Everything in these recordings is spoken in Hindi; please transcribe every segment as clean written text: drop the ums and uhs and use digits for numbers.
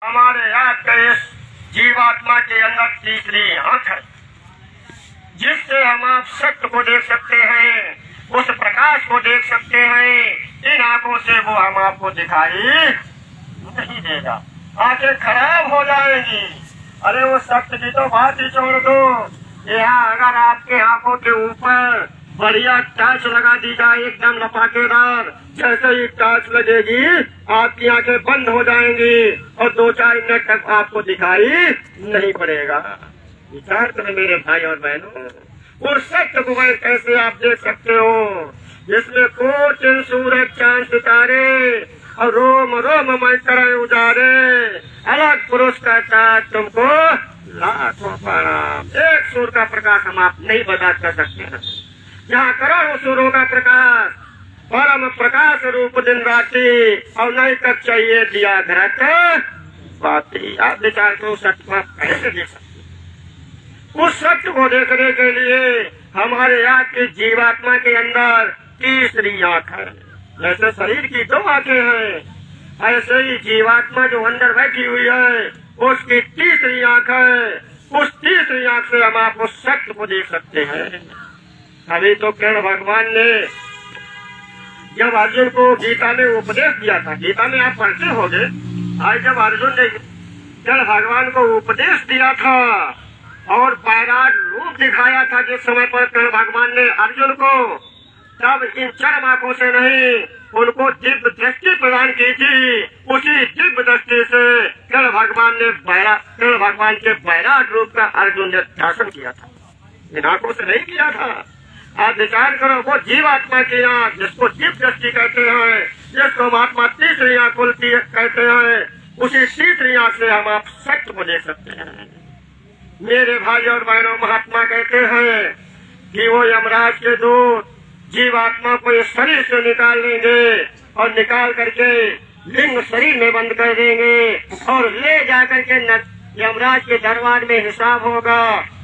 हमारे याद के इस जीवात्मा के अंदर तीसरी आंख है, जिससे हम आप सत्य को देख सकते हैं, उस प्रकाश को देख सकते हैं। इन आंखों से वो हम आपको दिखाई नहीं देगा, आंखें खराब हो जाएगी। अरे वो सत्य की तो बात ही छोड़ दो। यहाँ अगर आपके आंखों के ऊपर बढ़िया टाच लगा दी जाए, एकदम लपाकेदार, जैसे ही टाच लगेगी आपकी आंखें बंद हो जाएंगी और 2-4 मिनट तक आपको दिखाई नहीं पड़ेगा। विचार करो मेरे भाई और बहनों, उस सत्य को कैसे आप देख सकते हो, जिसमें कोटिन सूरज चांद सितारे और रोम रोम मय तरह उजारे, अलग पुरुष का चाँद तुमको लाखों प्रणाम। एक सूर्य का प्रकाश हम आप नहीं बर्दाश्त कर सकते हैं, जहाँ करोड़ों सूर्यों का प्रकाश, परम प्रकाश रूप दिन रात्रि, और नहीं तक चाहिए दिया घरत बाती। आप विचार को सत्य को कैसे देख सकते? उस सत्य को देखने के लिए हमारे याद की जीवात्मा के अंदर तीसरी आंख है। जैसे शरीर की 2 आंखें हैं, ऐसे ही जीवात्मा जो अंदर बैठी हुई है उसकी तीसरी आंख है। उस तीसरी आंख से हम आपको सत्य को देख सकते हैं। अभी तो कृष्ण भगवान ने जब अर्जुन को गीता में उपदेश दिया था, गीता में आप पढ़ते होंगे, आज जब अर्जुन ने कृष्ण भगवान को उपदेश दिया था और वैराट रूप दिखाया था, जिस समय पर कृष्ण भगवान ने अर्जुन को, तब इन चरम आंखों से नहीं, उनको दिव्य दृष्टि प्रदान की थी। उसी दिव्य दृष्टि से कृष्ण भगवान के वैराट रूप का अर्जुन ने दर्शन किया था, इन आंखों से नहीं किया था। आप विचार करो, वो जीवात्मा की आंख जिसको दिव्य दृष्टि कहते हैं, जिसको महात्मा तीसरी आंख खुलती कहते हैं, उसी तीसरी आंख से हम आप सत्य को देख सकते हैं। मेरे भाई और बहनों, महात्मा कहते हैं कि वो यमराज के दूत जीवात्मा को इस शरीर से निकाल लेंगे और निकाल करके लिंग शरीर में बंद कर देंगे और ले जाकर के यमराज के दरबार में हिसाब होगा।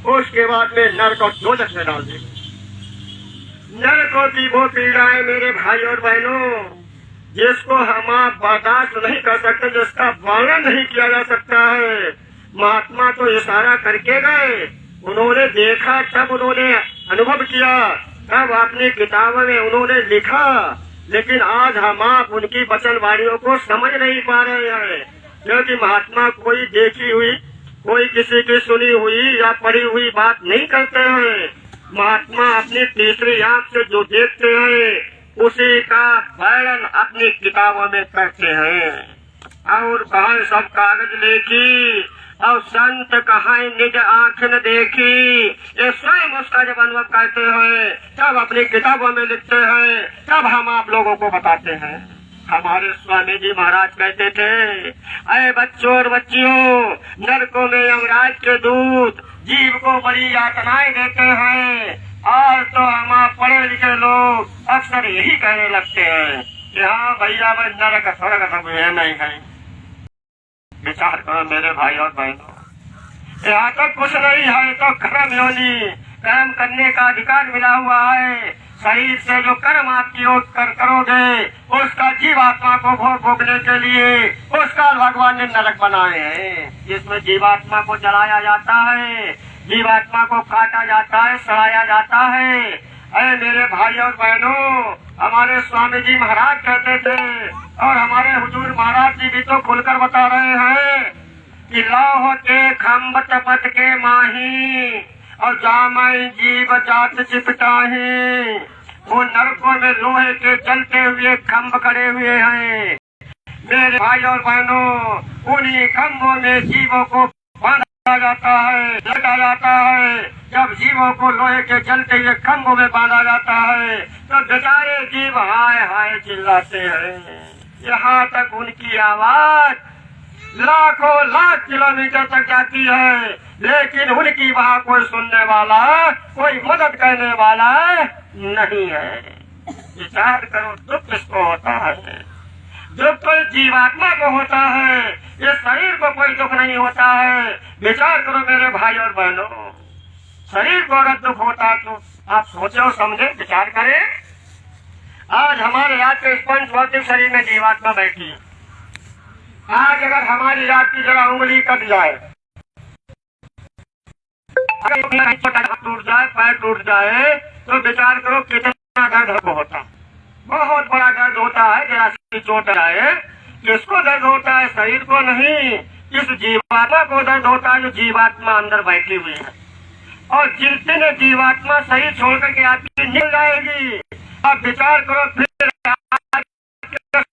उसके बाद में नरक और दोजख में डाल देंगे। नरकों की वो पीड़ा है मेरे भाई और बहनों, जिसको हम आप बर्दाश्त नहीं कर सकते, जिसका वर्णन नहीं किया जा सकता है। महात्मा तो इशारा करके गए, उन्होंने देखा, तब उन्होंने अनुभव किया, तब अपनी किताबों में उन्होंने लिखा, लेकिन आज हम आप उनकी वचन वाणियों को समझ नहीं पा रहे हैं, क्योंकि महात्मा कोई देखी हुई, कोई किसी की सुनी हुई या पढ़ी हुई बात नहीं करते हैं। महात्मा अपनी तीसरी आंख से जो देखते हैं उसी का वर्णन अपनी किताबों में करते हैं। और कहा सब कागज लेखी और संत कहा निज आंख न देखी, ये स्वयं उसका जब अनुभव करते हैं तब अपनी किताबों में लिखते हैं, तब हम आप लोगों को बताते हैं। हमारे स्वामी जी महाराज कहते थे, अरे बच्चों और बच्चियों, नरकों में यमराज के दूत जीव को बड़ी यातनाएं देते हैं। आज तो हम आप पढ़े लिखे लोग अक्सर यही कहने लगते हैं कि हाँ भैया, भाई नरक स्वर्ग सब है नहीं है। विचार करो मेरे भाई और बहनों, यहाँ तो कुछ नहीं है, तो कर्म योनि, कर्म करने का अधिकार मिला हुआ है। शरीर से जो कर्म आपकी ओर करोगे उसका जीवात्मा को भोग भोगने के लिए उसका भगवान ने नरक बनाए हैं, जिसमें जीवात्मा को जलाया जाता है, जीवात्मा को काटा जाता है, सड़ाया जाता है। अरे मेरे भाई और बहनों, हमारे स्वामी जी महाराज कहते थे और हमारे हुजूर महाराज जी भी तो खुलकर बता रहे हैं कि लौह के खम्भ तपत के माही और जामई जीव जात चिपटाही। वो नरकों में लोहे के जलते हुए खम्भ खड़े हुए हैं। मेरे भाई और बहनों, उन्हीं खम्भों में जीवों को बांधा जाता है, लगा जाता है। जब जीवों को लोहे के जलते हुए खम्भों में बांधा जाता है तो बेचारे जीव हाय हाय चिल्लाते हैं। यहाँ तक उनकी आवाज लाखों लाख किलोमीटर तक जाती है, लेकिन उनकी वहाँ कोई सुनने वाला, कोई मदद करने वाला नहीं है। विचार करो, दुख किसको होता है? दुख तो जीवात्मा को होता है, इस शरीर को कोई दुख नहीं होता है। विचार करो मेरे भाई और बहनों, शरीर को अगर दुख होता तो आप सोचो, समझे, विचार करें। आज हमारे यहाँ के स्पंज भौतिक शरीर में जीवात्मा बैठी है, आज अगर हमारी रात की जगह उंगली कट जाए, अगर टूट जाए, पैर टूट जाए, तो विचार करो कितना दर्द होता है। बहुत बड़ा दर्द होता है। जरा सी चोट आए, किसको दर्द होता है? शरीर को नहीं, इस जीवात्मा को दर्द होता है जो जीवात्मा अंदर बैठी हुई है। और जिस दिन जीवात्मा शरीर छोड़ करके आपकी निकल जाएगी, आप विचार करो फिर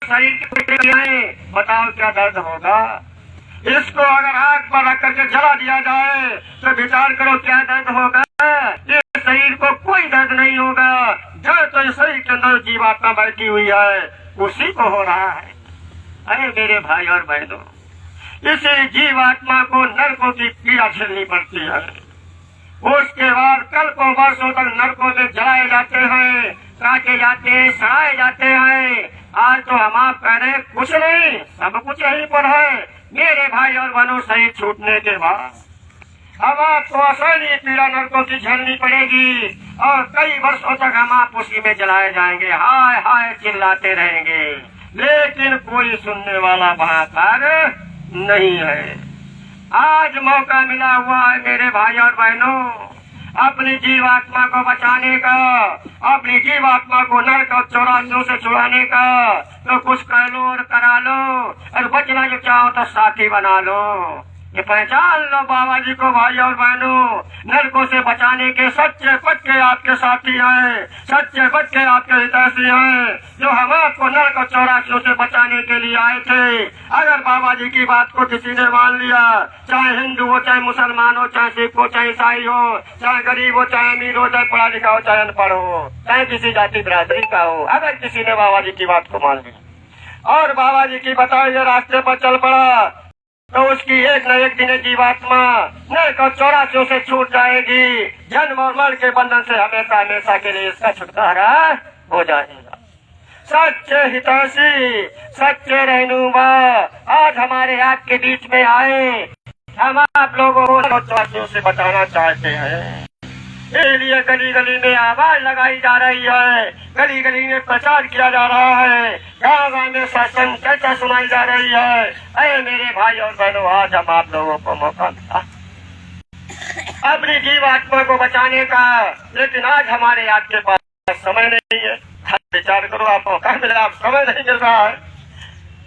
शरीर की बताओ क्या दर्द होगा। इसको अगर आग पर रख करके जला दिया जाए तो विचार करो क्या दर्द होगा। इस शरीर को कोई दर्द नहीं होगा। दर्द तो इस शरीर के अंदर जीवात्मा बैठी हुई है, उसी को हो रहा है। अरे मेरे भाई और बहनों, इसी जीवात्मा को नरकों की पीड़ा झेलनी पड़ती है। उसके बाद कल्पों वर्षों तक नरकों में जलाए जाते हैं, काटे जाते हैं, सड़ाए जाते हैं। आज तो हम आप कह रहे कुछ नहीं, सब कुछ यहीं पर है। मेरे भाई और बहनों, शरीर छूटने के बाद अब आपको असली पीड़ा नरकों की झेलनी पड़ेगी और कई वर्षों तक हम आप उसी में जलाए जाएंगे, हाय हाय चिल्लाते रहेंगे। लेकिन कोई सुनने वाला वहाँ पर नहीं है। आज मौका मिला हुआ है मेरे भाई और बहनों, अपनी जीवात्मा को बचाने का, अपनी जीवात्मा को नरक और चौरासियों से छुड़ाने का। तो कुछ कह लो और करा लो, और बचना जो चाहो तो साथी बना लो। ये पहचान लो बाबा जी को भाई और बहनों, नरकों से बचाने के सच्चे पक्के आपके साथी हैं, सच्चे पक्के आपके हितैषी हैं, जो हम आपको नरक और चौरासियों से बचाने के लिए आए थे। अगर बाबा जी की बात को किसी ने मान लिया, चाहे हिंदू हो, चाहे मुसलमान हो, चाहे सिख हो, चाहे ईसाई हो, चाहे गरीब हो, चाहे अमीर हो, चाहे पढ़ा लिखा हो, चाहे अनपढ़ हो, चाहे किसी जाति बिरादरी का हो, अगर किसी ने बाबा जी की बात को मान लिया और बाबा जी की बताए हुए रास्ते पर चल पड़ा, तो उसकी एक न एक दिन जीवात्मा नरक और चौरासियों से छूट जाएगी। जन्म और मरण के बंधन से हमेशा हमेशा के लिए इसका छुटकारा हो जाएगा। सच्चे हितैषी, सच्चे रहनुमा आज हमारे आपके बीच में आए। हम आप लोगों को नरक और चौरासियों से बचाना चाहते हैं। इसलिए गली गली में आवाज लगाई जा रही है, गली गली में प्रचार किया जा रहा है, गाँव गाँव में सत्संग चर्चा सुनाई जा रही है। अरे मेरे भाई और बहनों, आज हम आप लोगों को मौका मिला अपनी जीवात्मा को बचाने का, लेकिन आज हमारे आपके पास समय नहीं है। विचार करो, आप मौका मिला, आप समय नहीं मिल रहा है,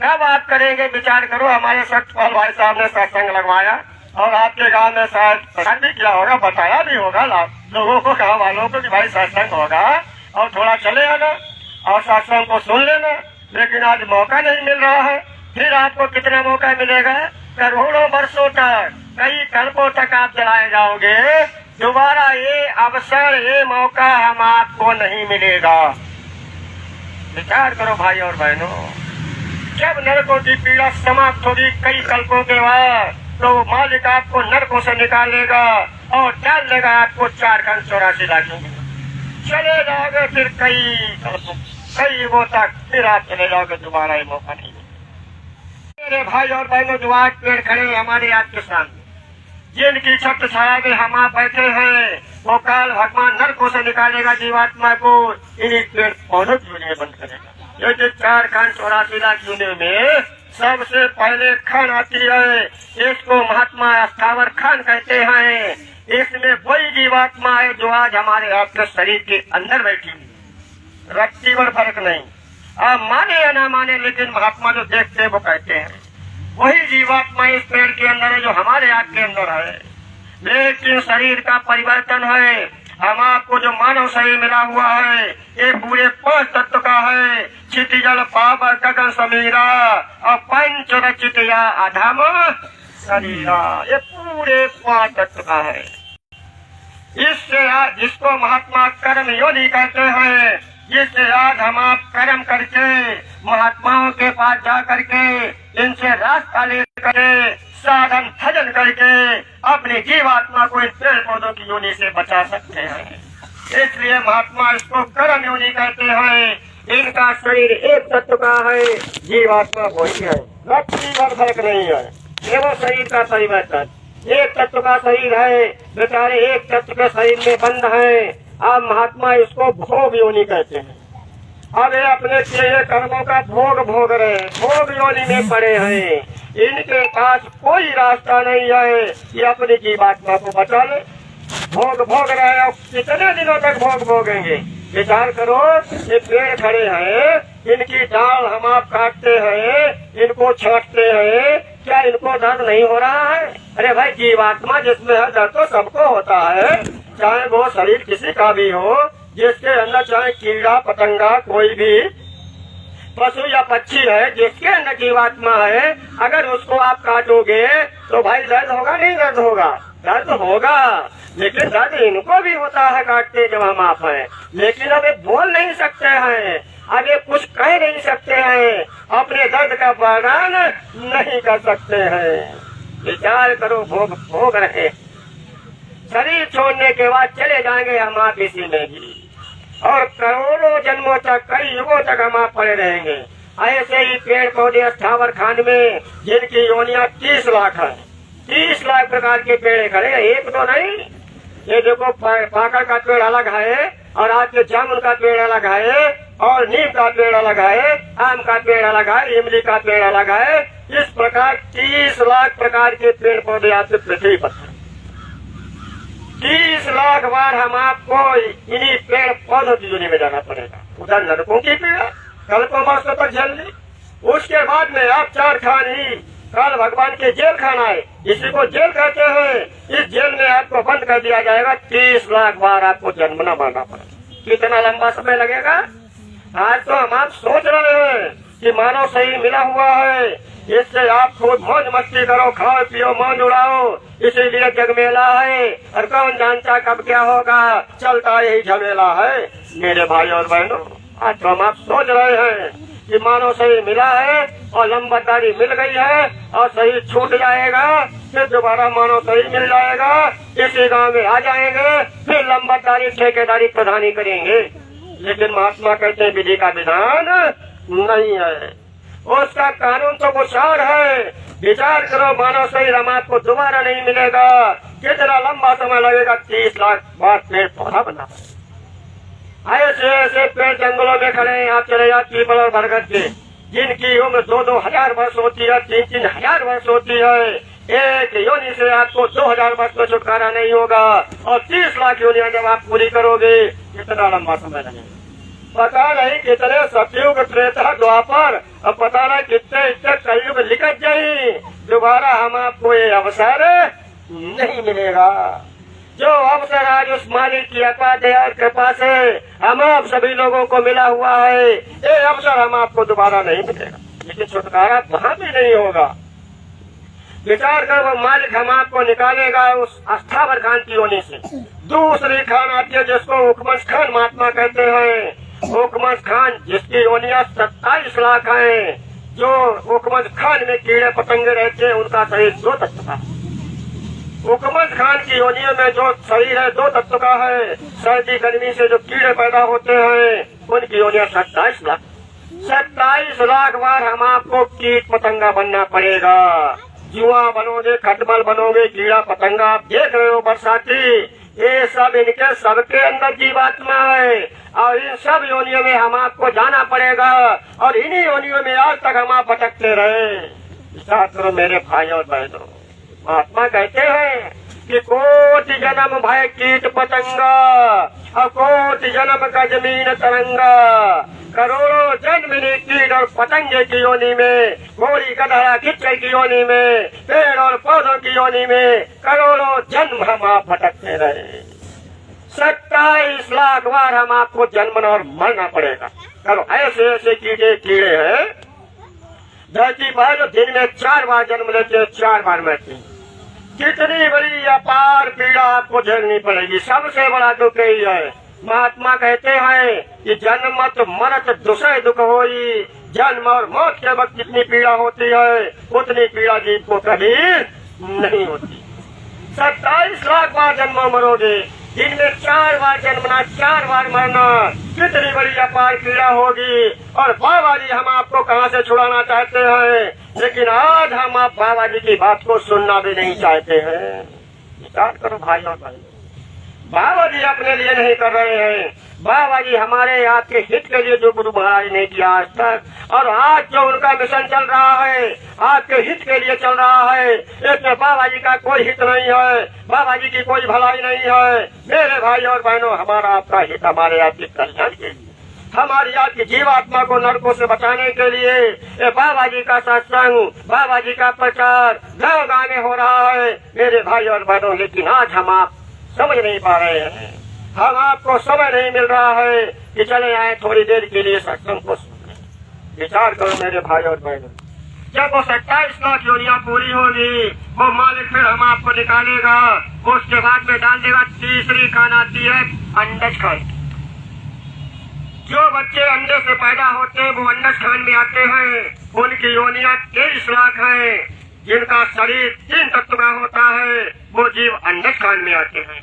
कब आप करेंगे? विचार करो। हमारे सत्यपाल भाई साहब ने सत्संग लगवाया और आपके गांव में शायद प्रचार भी किया होगा, बताया भी होगा लोगों को, गाँव वालों को कि भाई सत्संग होगा और थोड़ा चले आना और सत्संग को सुन लेना। लेकिन आज मौका नहीं मिल रहा है। फिर आपको कितना मौका मिलेगा? करोड़ों वर्षों तक, कई कल्पों तक आप जलाए जाओगे। दोबारा ये अवसर, ये मौका हम आपको नहीं मिलेगा। विचार करो भाई और बहनों, जब नरकों की पीड़ा समाप्त होगी कई कल्पों के बाद, तो मालिक आपको नरकों से निकालेगा और डाल देगा आपको 484 लाख में। चले जाओगे फिर कई वो तक, फिर आप चले जाओगे, दोबारा ये मौका नहीं। मेरे भाई और बहनों, जो आज पेड़ खड़े हमारे आपके सामने, जिनकी छत्र छाया में हम आप बैठे हैं, वो काल भगवान नरकों से निकालेगा जीवात्मा को, इन्हीं पेड़ पौधों की दुनिया बंद करेगा। ये जो 484 लाख यूनियन में सबसे पहले खान आती है, इसको महात्मा अस्थावर खान कहते हैं। इसमें वही जीवात्मा है जो आज हमारे आपके शरीर के अंदर बैठी हुई। रत्ती भर फर्क नहीं, आप माने या ना माने, लेकिन महात्मा जो देखते हैं वो कहते हैं वही जीवात्मा इस पेड़ के अंदर है जो हमारे आपके अंदर है। लेकिन शरीर का परिवर्तन है। हम आपको जो मानव शरीर मिला हुआ है, ये पूरे 5 तत्व का है। चित जल पाप गगन समीरा और पंच रचित या अधम शरीरा, ये पूरे 5 तत्व का है। इससे आज, जिसको महात्मा कर्म योनि कहते हैं, जिससे आज हम आप कर्म करके महात्माओं के पास जा करके इनसे रास्ता लेकर साधन भजन करके अपनी जीवात्मा को इस पेड़ पौधों की योनि से बचा सकते हैं। इसलिए महात्मा इसको कर्म योनि कहते हैं। इनका शरीर एक तत्व का है, जीवात्मा वही है, रत्ती भर फर्क नहीं है। ये वो शरीर का परिवर्तन, एक तत्व का शरीर है, बेचारे एक तत्व के शरीर में बंद है। अब महात्मा इसको भोग योनि कहते हैं। अब ये अपने किए कर्मों का भोग भोग रहे हैं, भोग योनि में पड़े हैं। इनके पास कोई रास्ता नहीं है कि अपनी जीवात्मा को बचा ले। भोग भोग रहे हैं, कितने दिनों तक भोग भोगेंगे? विचार करो, ये पेड़ खड़े हैं, इनकी डाल हम आप काटते हैं, इनको छांटते हैं, क्या इनको दर्द नहीं हो रहा है? अरे भाई, जीवात्मा जिसमें है दर्द तो सबको होता है, चाहे वो शरीर किसी का भी हो, जिसके अंदर चाहे कीड़ा पतंगा कोई भी पशु या पक्षी है, जिसके अंदर जीवात्मा है, अगर उसको आप काटोगे तो भाई दर्द होगा नहीं दर्द होगा? दर्द होगा, लेकिन दर्द इनको भी होता है काटते जब हम आप हैं। लेकिन अब ये बोल नहीं सकते हैं, अब ये कुछ कह नहीं सकते हैं, अपने दर्द का वर्णन नहीं कर सकते हैं। विचार करो, भोग भोग रहे, शरीर छोड़ने के बाद चले जाएंगे हम आप इसी में भी, और करोड़ों जन्मों तक, कई युगों तक हम आप पड़े रहेंगे। ऐसे ही पेड़ पौधे स्थावर खान में जिनकी योनियां 30 लाख है, 30 लाख प्रकार के पेड़ खड़े, एक तो नहीं। ये देखो, पाकड़ का पेड़ अलग है, और आज के जामुन का पेड़ अलग है, और नीम का पेड़ अलग है, आम का पेड़ अलग है, इमली का पेड़ अलग है। इस प्रकार 30 लाख प्रकार के पेड़ पौधे आपके पृथ्वी पर 30 लाख बार हम आपको इन्हीं पेड़ पौधों की दुनिया में जाना पड़ेगा। उधर नरकों की पीड़ा कल्पों वर्षों तक झेल ली, उसके बाद में आप 4 खानी कल भगवान के जेल खाना है, इसी को जेल कहते हैं। इस जेल में आपको बंद कर दिया जाएगा, 30 लाख बार आपको जन्म न मारना पड़ेगा। कितना लंबा समय लगेगा? आज तो हम आप सोच रहे हैं कि मानव सही मिला हुआ है, इससे आप खूब मौज मस्ती करो, खाओ पियो मौज उड़ाओ, इसीलिए जग मेला है, और कौन जानता कब क्या होगा, चलता यही झमेला है। मेरे भाई और बहनों, आज तो हम आप सोच रहे हैं कि मानव सही मिला है और लंबादारी मिल गई है, और सही छूट जाएगा, फिर दोबारा मानव सही मिल जाएगा, इसी गांव में आ जाएंगे, फिर लंबादारी ठेकेदारी प्रधानी करेंगे। लेकिन महात्मा कहते हैं विधि का विधान नहीं है, उसका कानून तो कुशार है। विचार करो, मानव सही रमात को दोबारा नहीं मिलेगा, कितना लंबा समय लगेगा? 30 लाख बार पेड़ पौधा बना। ऐसे ऐसे पेड़ जंगलों में खड़े हैं, आप चले जाओ पीपल और बरगद के, जिनकी उम्र 2-2 हजार वर्ष होती है, 3-3 हजार वर्ष होती है। एक योनि से आपको 2000 वर्ष में छुटकारा नहीं होगा, और 30 लाख योनियां जब आप पूरी करोगे, कितना लंबा समय लगेगा? पता नहीं कितने सतयुग त्रेता द्वापर, अब पता नहीं कितने इतने कलयुग लिखत जाए, दोबारा हम आपको ये अवसर नहीं मिलेगा। जो अवसर आज उस मालिक की अपार दया और कृपा से हम आप सभी लोगों को मिला हुआ है, ये अवसर हम आपको दोबारा नहीं मिलेगा, लेकिन छुटकारा वहाँ भी नहीं होगा। विचार कर, वो मालिक हम आपको निकालेगा उस स्थावर खान की योनि से। दूसरी खान आती है जिसको उकमस खान महात्मा कहते हैं। उकमस खान जिसकी योनियां 27 लाख है, जो उकमस खान में कीड़े पतंगे रहते हैं, उनका शरीर 2 तत्व का। उकमस खान की योनियों में जो शरीर है 2 तत्व का है। सर्दी गर्मी से जो कीड़े पैदा होते हैं, उनकी योनियां 27 लाख। 27 लाख बार हम आपको कीट पतंगा बनना पड़ेगा। जुआ बनोगे, खटमल बनोगे, कीड़ा पतंगा आप देख रहे हो बरसाती, ये सब इनके सबके अंदर जीवात्मा है, और इन सब योनियों में हम आपको जाना पड़ेगा, और इन्हीं योनियों में आज तक हम आप भटकते रहे। विचार करो मेरे भाई और बहनों, महात्मा कहते हैं कि कोटि जन्म भय कीट पतंगा, और कोटि जन्म का जमीन तरंगा। करोड़ों जन्म कीट और पतंगे की योनि में, घोड़ी गधा खिच्चर की योनि में, पेड़ और पौधों की योनि में करोड़ों जन्म हम आप भटकते रहे। 27 लाख बार हम आपको जन्मना और मरना पड़ेगा। करो, ऐसे ऐसे कीड़े हैं धरती पर जो दिन में 4 बार जन्म लेते हैं, 4 बार मरते हैं। कितनी बड़ी अपार पीड़ा आपको झेलनी पड़ेगी, सबसे बड़ा दुख यही है। महात्मा कहते हैं कि जन्म मत मरत दुसह दुख होई, जन्म और मौत के वक्त जितनी पीड़ा होती है, उतनी पीड़ा जीव को कभी नहीं होती। 27 लाख बार जन्म मरोगे, दिन में 4 बार जन्मना, 4 बार मरना, कितनी बड़ी अपार पीड़ा होगी। और बाबा जी हम आपको कहाँ से छुड़ाना चाहते हैं, लेकिन आज हम आप बाबा जी की बात को सुनना भी नहीं चाहते हैं। विचार करो भाई और भाई, बाबा जी अपने लिए नहीं कर रहे हैं। बाबा जी हमारे आपके हित के लिए जो गुरु महाराज ने किया आज तक, और आज जो उनका मिशन चल रहा है आपके हित के लिए चल रहा है, इसमें बाबा जी का कोई हित नहीं है, बाबा जी की कोई भलाई नहीं है। मेरे भाई और बहनों, हमारा आपका हित हमारे आपके कल्याण के लिए, हमारी आपकी जीवात्मा को नरकों से बचाने के लिए ये बाबा जी का सत्संग, बाबा जी का प्रचार गाँव गाँव में हो रहा है मेरे भाई और बहनों। लेकिन आज हम आप समझ नहीं पा रहे हैं, हम आपको समय नहीं मिल रहा है कि चले आए थोड़ी देर के लिए सत्संग को सुनने। विचार करो मेरे भाई और बहनों, जब वो 27 लाख योनियां पूरी होगी, वो मालिक फिर हम आपको निकालेगा, उसके बाद में डाल देगा तीसरी खान आती है अंडज खान। जो बच्चे अंडे से पैदा होते हैं वो अंडज खान में आते हैं, उनकी योनियां 23 लाख हैं, जिनका शरीर 3 तत्व का होता है, वो जीव अंडज खान में आते हैं।